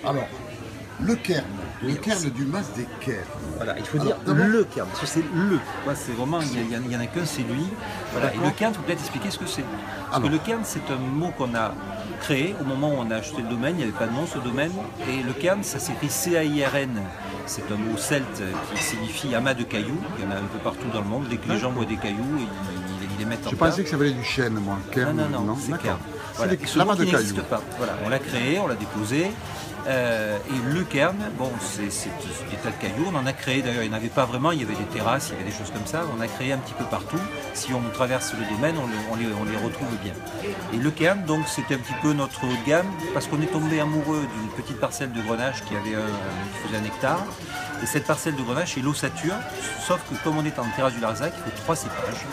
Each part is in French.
Alors, le cairn. Le cairn du mas des cairns. Voilà, il faut Alors, dire le cairn, parce que c'est le. Moi, c'est vraiment, il y en a qu'un, c'est lui. Voilà. Et le cairn, il faut peut-être expliquer ce que c'est. Parce que le cairn, c'est un mot qu'on a créé au moment où on a acheté le domaine, il n'y avait pas de nom ce domaine. Et le cairn, ça s'écrit C-A-I-R-N. C'est un mot celte qui signifie amas de cailloux. Il y en a un peu partout dans le monde. Dès que les gens voient des cailloux, ils les mettent en Je place. pensais que ça valait du chêne, moi. Cairn, Non, c'est cairn. Voilà. C'est l'amas de cailloux. Pas. Voilà. On l'a créé, on l'a déposé. Et le cairn, bon, c'est des tas de cailloux, on en a créé d'ailleurs, il n'y en avait pas vraiment, il y avait des terrasses, il y avait des choses comme ça, on a créé un petit peu partout. Si on traverse le domaine, on les retrouve bien. Et le cairn, donc, c'était un petit peu notre haut de gamme, parce qu'on est tombé amoureux d'une petite parcelle de Grenache qui faisait 1 hectare. Et cette parcelle de Grenache est l'ossature, sauf que comme on est en terrasse du Larzac, il faut 3 cépages.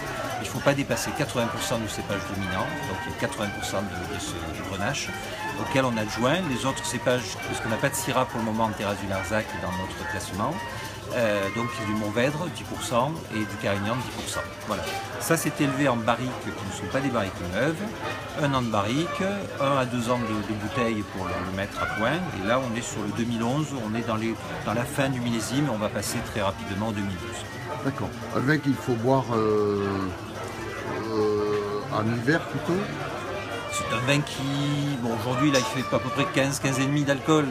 Il ne faut pas dépasser 80% du cépage dominant, donc il y a 80% de ce Grenache, auquel on adjoint les autres cépages, parce qu'on n'a pas de Syrah pour le moment en terrasse du Larzac dans notre classement. Donc du Mourvèdre 10% et du Carignan 10%. Voilà. Ça c'est élevé en barriques qui ne sont pas des barriques neuves, 1 an de barrique, 1 à 2 ans de bouteille pour le mettre à point. Et là on est sur le 2011, on est dans la fin du millésime, on va passer très rapidement au 2012. D'accord. Un vin qu'il faut boire en hiver plutôt. C'est un vin qui, bon aujourd'hui là il fait à peu près 15,5 d'alcool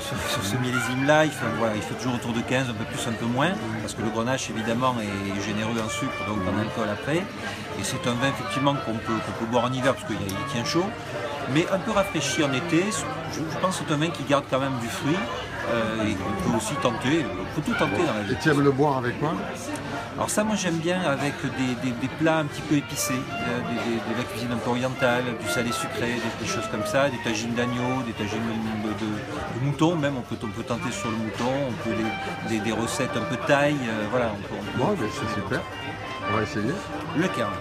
sur ce millésime-là, il fait toujours autour de 15, un peu plus, un peu moins, parce que le Grenache évidemment est généreux en sucre, donc en alcool après. Et c'est un vin effectivement qu'on peut boire en hiver parce qu'il tient chaud, mais un peu rafraîchi en été. Je pense que c'est un vin qui garde quand même du fruit et qu'on peut aussi tenter, on peut tout tenter dans la vie. Et tu aimes le boire avec quoi? Alors ça, moi j'aime bien avec des plats un petit peu épicés, de la cuisine un peu orientale, du salé sucré, des choses comme ça, des tagines d'agneau, des tagines de mouton même, on peut tenter sur le mouton, on peut des recettes un peu thaï, voilà. Bon, ben, c'est super, on va essayer. Le cairn.